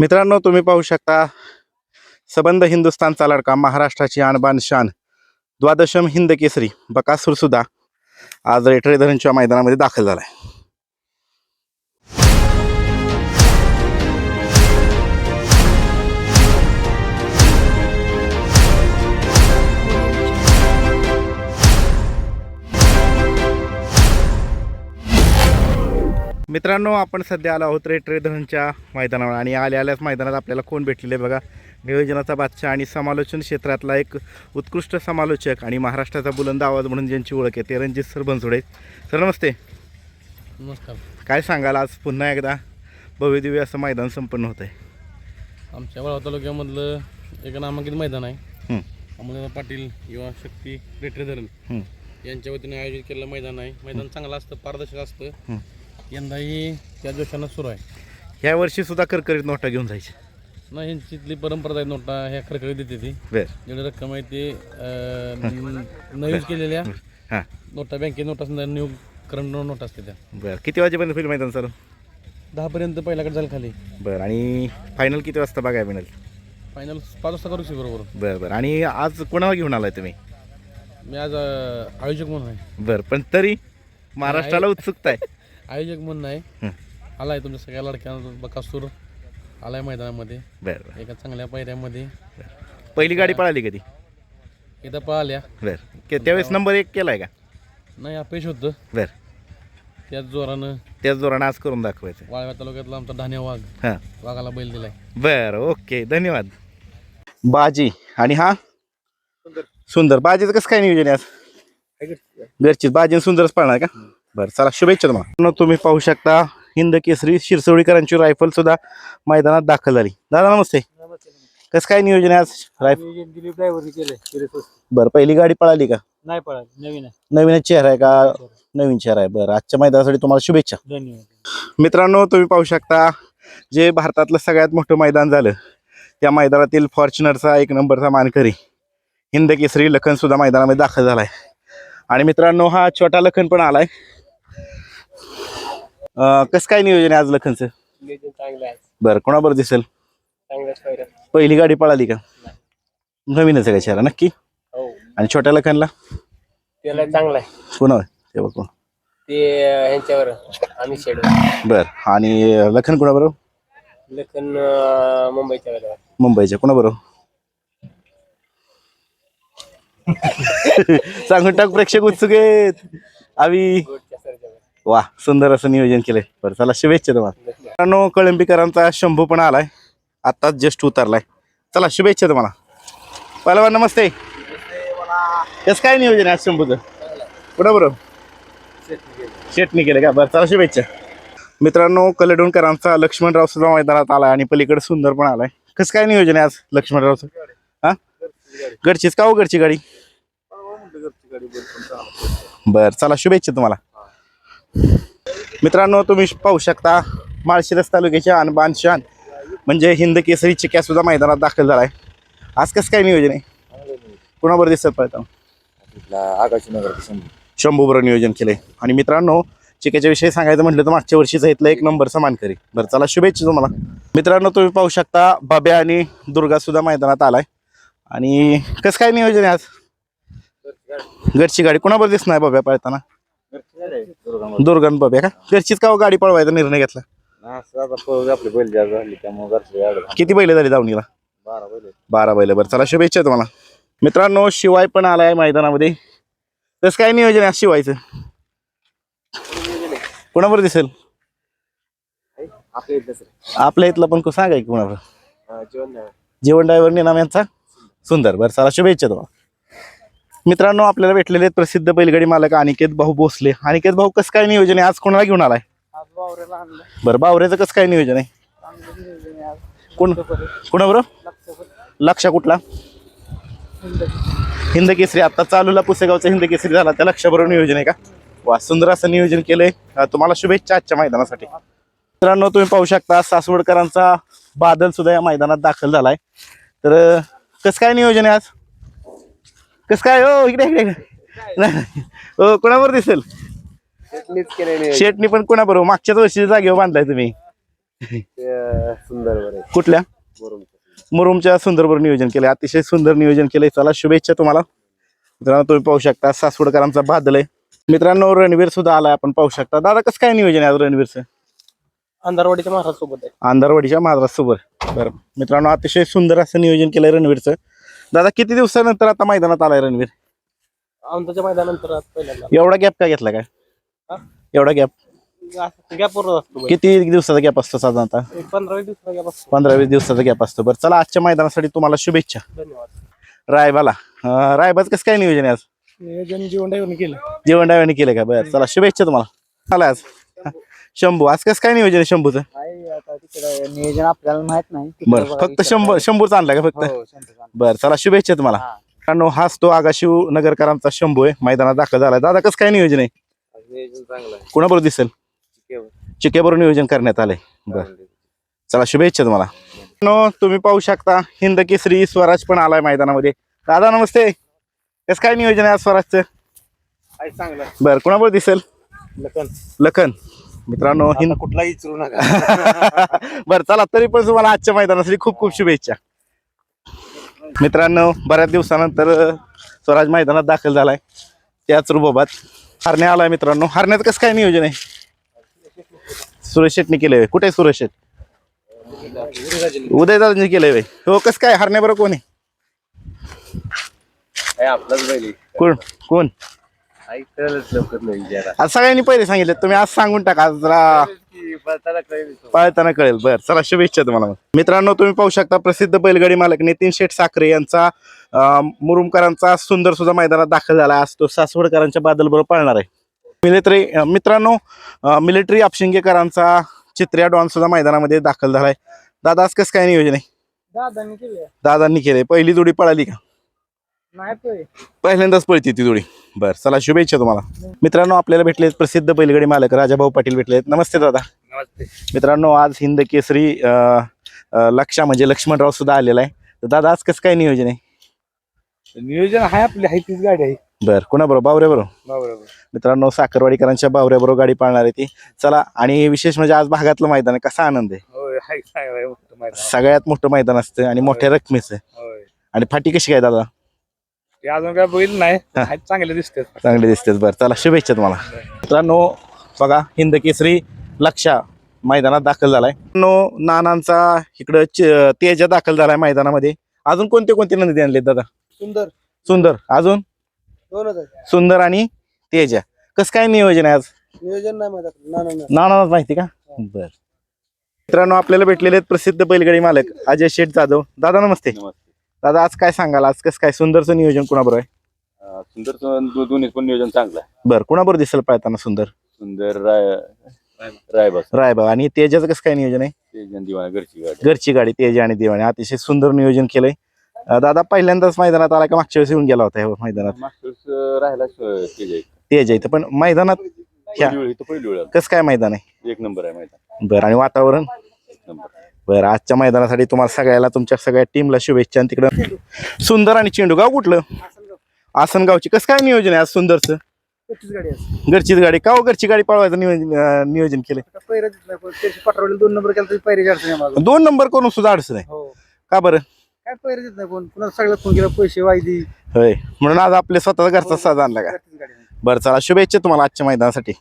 मित्रांनो, तुम्ही पाहू शकता सबंध हिंदुस्थानचा लडका, महाराष्ट्राची आणबान शान, द्वादशम हिंद केसरी बकासूर सुद्धा आज रेटरे धरणच्या मैदानामध्ये दाखल झाला आहे. मित्रांनो, आपण सध्या आलो आहोत रेटरे धरणच्या मैदानावर आणि आल्याच मैदानात आपल्याला कोण भेटलेले बघा. नियोजनाचा बादशाह आणि समालोचन क्षेत्रातला एक उत्कृष्ट समालोचक आणि महाराष्ट्राचा बुलंद आवाज म्हणून ज्यांची ओळख आहे ते रणजित सर बनसोडे. सर नमस्ते. नमस्कार. काय सांगाल, आज पुन्हा एकदा भव्यदिव्य असं मैदान संपन्न होत आहे? आमच्या वाळवा तालुक्यामधलं एक नामांकित मैदान आहे. अमोल पाटील युवा शक्ती रेटरे धरण यांच्या वतीने आयोजित केलेलं मैदान आहे. मैदान चांगलं असतं, पारदर्शक असतं. यंदाही त्या जोशानं सुरू आहे. ह्या वर्षी सुद्धा करकरीत नोटा घेऊन जायची नाही, यांची परंपरा आहे. नोटा ह्या खरखरी देते ती. जेवढी रक्कम आहे ते न यूज केलेल्या नोटा, बँकेत नोटा समजा न्यू करंट नोट असते त्या. बरं, किती वाजेपर्यंत होईल मैदान सर? 10 पर्यंत पहिल्याकडे जाईल खाली. बरं, आणि फायनल किती वाजता बघायला मिळेल? फायनल 5 वाजता करू शकतो बरोबर. बरं, आणि आज कोणाला घेऊन आलाय तुम्ही? मी आज आयोजक म्हणून आहे. बरं, पण तरी महाराष्ट्राला उत्सुकता आहे. आयोजक म्हणून आहे. आलाय तुमच्या सगळ्या लडक्यांना बकासूर आलाय मैदानामध्ये. बरं, एका चांगल्या पायऱ्यामध्ये. पहिली गाडी पळाली कधी? एकदा पळाल्या. बरं, त्यावेळेस नंबर 1 केलाय का? नाही, अपयश होतं. बरं, त्याच जोरानं आज करून दाखवायचं. वाळव्या तालुक्यातला आमचा धान्य वाघ, वाघाला बैल दिलाय. बरं, ओके, धन्यवाद. बाजी आणि हा सुंदर. बाजीचं कसं काय नियोजन आहे आज? घरची बाजी सुंदरच पळणार का? बरं, चला, शुभेच्छा तुम्हाला. तुम्ही पाहू शकता हिंद केसरी शिरसोडीकरांची रायफल सुद्धा मैदानात दाखल झाली. दादा नमस्ते. कसं काय नियोजन आहे आज? रायफल दिलीप ड्रायव्हरने केलंय. बरं, पहिली गाडी पळाली का? नाही पळाली, नवीन आहे. नवीनच चेहरा आहे का? नवीन चेहरा आहे. बरं, आजच्या मैदानासाठी तुम्हाला शुभेच्छा. धन्यवाद. मित्रांनो, तुम्ही पाहू शकता जे भारतातलं सगळ्यात मोठं मैदान झालं त्या मैदानातील फॉर्च्युनरचा 1 नंबरचा मानकरी हिंद केसरी लखन सुद्धा मैदानामध्ये दाखल झालाय. आणि मित्रांनो, हा छोटा लखन पण आलाय. कसं काय नियोजन आहे आज लखनचं? चांगलं आहे. बरं, कोणाबरोबर दिसेल? चांगलं. पहिली गाडी पळाली का? नवीनच आहे का चेहरा? नक्की. आणि छोट्या लखनला त्याला चांगला आहे. कोण ते बघ ते ह्यांच्यावर आम्ही शेड. बरं, आणि लखन कोणाबरोबर? लखन मुंबईच्या. मुंबईच्या कोणाबरोबर? सांगून टाक, प्रेक्षक उत्सुक आहेत. आम्ही वा, सुंदर असं नियोजन केलंय. बरं, चला, शुभेच्छा तुम्हाला. मित्रांनो, कळंबीकरांचा शंभू पण आलाय, आत्ताच जस्ट उतरलाय. चला, शुभेच्छा तुम्हाला. पहिलवान नमस्ते. कसं काय नियोजन आहे आज शंभूचं? कोणाबरोबर? शेटणी केलं का? बरं, चला, शुभेच्छा. मित्रांनो, कलेडोणकरांचा लक्ष्मणराव सुद्धा मैदानात आलाय आणि पलीकडे सुंदर पण आलाय. कसं काय नियोजन आहे आज लक्ष्मणरावचं? हा, घरचीच का? हो, घरची गाडी. बरं, चला, शुभेच्छा तुम्हाला. मित्रांनो, तुम्ही पाहू शकता माळशिरस तालुक्याच्या आणबान शान म्हणजे हिंद केसरी चिक्या सुद्धा मैदानात दाखल झालाय. आज कसं काय नियोजन आहे? कोणाबरोबर दिसत पाहता? शंभू बरोबर नियोजन केलंय. आणि मित्रांनो, चिक्याच्या विषयी सांगायचं म्हटलं तर मागच्या वर्षीचा इथलं 1 नंबरचा मानकरी. बरं, चला, शुभेच्छा तुम्हाला. मित्रांनो, तुम्ही पाहू शकता बाब्या आणि दुर्गा सुद्धा मैदानात आलाय. आणि कसं काय नियोजन आहे आज? घरची गाडी. कोणाबरोबर दिसणार बाब्या पळताना? दुर्गन बाब्या का? घरचीच का गाडी पळवायचा निर्णय घेतला? किती बैल झाली दावणीला? 12 बैल. बरं, चला, शुभेच्छा तुम्हाला. मित्रांनो, शिवाय पण आलाय मैदानामध्ये. तसं काय नियोजन आहे शिवायचं? कोणाबरोबर दिसेल? आपल्या इथलं पण सांगा की कोणाबरोबर? जीवन ड्रायव्हर निनाम यांचा सुंदर. बरं, चला, शुभेच्छा तुम्हाला. मित्रांनो, आपल्याला भेटलेले प्रसिद्ध बैलगाडी मालक अनिकेत भाऊ भोसले. अनिकेत भाऊ, कसं काय नियोजन आहे आज? कोणाला घेऊन आलाय? बरं, बावऱ्याचं कसं काय नियोजन आहे? कोणाबरोबर? लक्षा कुठला? हिंद केसरी. आता चालूला पुसेगावचा हिंद केसरी झाला, त्या लक्षाबरोबर नियोजन आहे का? वा, सुंदर असं नियोजन केलंय. तुम्हाला शुभेच्छा आजच्या मैदानासाठी. मित्रांनो, तुम्ही पाहू शकता सासवडकरांचा बादल सुद्धा या मैदानात दाखल झालाय. तर कसं काय नियोजन आहे आज? कसं काय? हो, इकडे हो, कोणाबरोबर दिसेल? शेटणी पण कोणाबरोबर? मागच्याच वर्षी जागेवर बांधलाय तुम्ही. सुंदर कुठल्या मुरुमच्या सुंदरवर नियोजन केलंय, अतिशय सुंदर नियोजन केलंय. चला शुभेच्छा तुम्हाला. मित्रांनो तुम्ही पाहू शकता सासवडकरांचा बादल आहे. मित्रांनो रणवीर सुद्धा आलाय, आपण पाहू शकता. दादा कसं काय नियोजन आहे आज रणवीरचं? अंधारवाडीच्या महाराज सोबत आहे. अंधारवाडीच्या महाराजसोबत. बरं मित्रांनो अतिशय सुंदर असं नियोजन केलंय रणवीरचं. दादा किती दिवसानंतर आता मैदानात आलाय रणवीर? आमच्या मैदानानंतर पहिल्यांदा एवढा गॅप काय घेतला काय? एवढा गॅप गॅपवर असतो किती दिवसाचा गॅप असतो साधारणतः? 15-20 दिवसाचा गॅप असतो. 15-20 दिवसाचा गॅप असतो. बरं चला आजच्या मैदानासाठी तुम्हाला शुभेच्छा. धन्यवाद. रायबाला रायबाच कसं काय नियोजन आहे आज? नियोजन जीवन ड्रायव्हरने केलं. जेवण डायव्याने केलं का? बरं चला शुभेच्छा तुम्हाला. आला आज शंभू, आज कसं काय नियोजन आहे शंभूचं? आता तिकडे नियोजन आपल्याला माहित नाही. बरं फक्त शंभूच आणला का फक्त? बरं चला शुभेच्छा तुम्हाला. कारण हाच तो आगाशिव नगरकरांचा शंभू आहे, मैदानात दाखल झालाय. दादा कसं काय नियोजन आहे? नियोजन चांगलं आहे. कुणाबरोबर दिसेल? चिक्याबरोबर नियोजन करण्यात आलंय. बरं चला शुभेच्छा तुम्हाला. तुम्ही पाहू शकता हिंद केसरी स्वराज पण आलाय मैदानामध्ये. दादा नमस्ते, कसं काय नियोजन आहे आज स्वराजचं? चांगलं. बरं कुणाबरोबर दिसेल? लखन. मित्रांनो हिंद कुठलाही विचारू नका. बरं चला तरी पण तुम्हाला आजच्या मैदानासाठी खूप खूप शुभेच्छा. मित्रांनो बऱ्याच दिवसानंतर स्वराज मैदानात दाखल झालाय, त्याच रुबाबात हरण्या आलाय. मित्रांनो हरण्याचं कसं काय नियोजन आहे? सुरेश शेटने केलंय. कुठे आहे सुरेश शेट? उदयदादांनी केलंय. हो कसं काय हरण्याबरोबर कोण आहे? आपलाच बैल कोण कोण? लवकर नाही आज सगळ्यांनी पहिले सांगितलं, तुम्ही आज सांगून टाका, आज जरा पळताना कळेल. बरं चला शुभेच्छा तुम्हाला. मित्रांनो तुम्ही पाहू शकता प्रसिद्ध बैलगाडी मालक नितीन शेठ साखरे यांचा मुरुमकरांचा सुंदर सुद्धा मैदानात दाखल झाला. आज तो सासवडकरांच्या बादल बरोबर पळणार आहे. मित्रांनो मिलिटरी अपशिंगेकरांचा चित्र्या डॉन सुद्धा मैदानामध्ये दाखल झालाय. दादा आज कसं काय नियोजन आहे? दादांनी केलंय. पहिली जोडी पळाली का? पहिल्यांदाच पळती ती जोडी. बरं चला शुभेच्छा तुम्हाला. मित्रांनो आपल्याला भेटले प्रसिद्ध बैलगाडी मालक राजाभाऊ पाटील भेटलेत. नमस्ते दादा. नमस्ते. मित्रांनो आज हिंद केसरी लक्षा म्हणजे लक्ष्मणराव सुद्धा आलेला आहे. तर दादा आज कसं काय नियोजन आहे? नियोजन आहे आपली, आहे तीच गाडी आहे. बरं कोणाबरोबर? बावऱ्याबरोबर. मित्रांनो साखरवाडीकरांच्या बावऱ्याबरोबर गाडी पाळणार आहे ती. चला आणि विशेष म्हणजे आज भागातलं मैदान आहे, कसा आनंद आहे? सगळ्यात मोठं मैदान असतं आणि मोठ्या रकमेचं. आणि फाटी कशी काय दादा? अजून काय बैल नाही, चांगले दिसते. चांगले दिसतेच. बरं चला शुभेच्छा तुम्हाला. मित्रांनो बघा हिंद केसरी लक्षा मैदानात दाखल झालाय. नानांचा इकडं तेजा दाखल झालाय मैदानामध्ये. अजून कोणते कोणते नंदी आणले दादा? सुंदर अजून सुंदर आणि तेजा. कसं काय नियोजन आहे आज? नियोजन नाही नानाच माहिती का? बर. मित्रांनो आपल्याला भेटलेले आहेत प्रसिद्ध बैलगाडी मालक अजय शेठ जाधव. दादा नमस्ते. दादा आज काय सांगाल, आज कसं काय सुंदरचं नियोजन कुणाबरोबर आहे? सुंदरचं दोन्ही पण नियोजन चांगलं आहे. बरं कुणाबरोबर दिसेल पळताना? सुंदर रायबा. आणि तेजाचं कसं काय नियोजन आहे? घरची गाडी तेजा आणि दिवाणी. अतिशय सुंदर नियोजन केलंय. दादा पहिल्यांदाच मैदानात आला का मागच्या वेळेस येऊन गेला होता मैदानात? राहिला तेजा इथं पण मैदानात कसं काय मैदान आहे? 1 नंबर आहे मैदान. बरं आणि वातावरण? 1 नंबर. बरं आजच्या मैदानासाठी तुम्हाला सगळ्याला तुमच्या सगळ्या टीमला शुभेच्छा. आणि तिकडं सुंदर आणि चेंडू गाव कुठलं? आसनगावची. कसं काय नियोजन आहे आज सुंदरचं? घरचीच गाडी का? घरची गाडी पळवायचं नियोजन केलंय. 2 नंबर केला 2 नंबर करून सुद्धा अडचण आहे का? बरं काय पैरे देत नाही कोण, पुन्हा सगळं फोन केला पैसे वायदी होय म्हणून आज आपल्या स्वतःचा घरचा साज आणला का? बरं चला शुभेच्छा तुम्हाला आजच्या मैदानासाठी.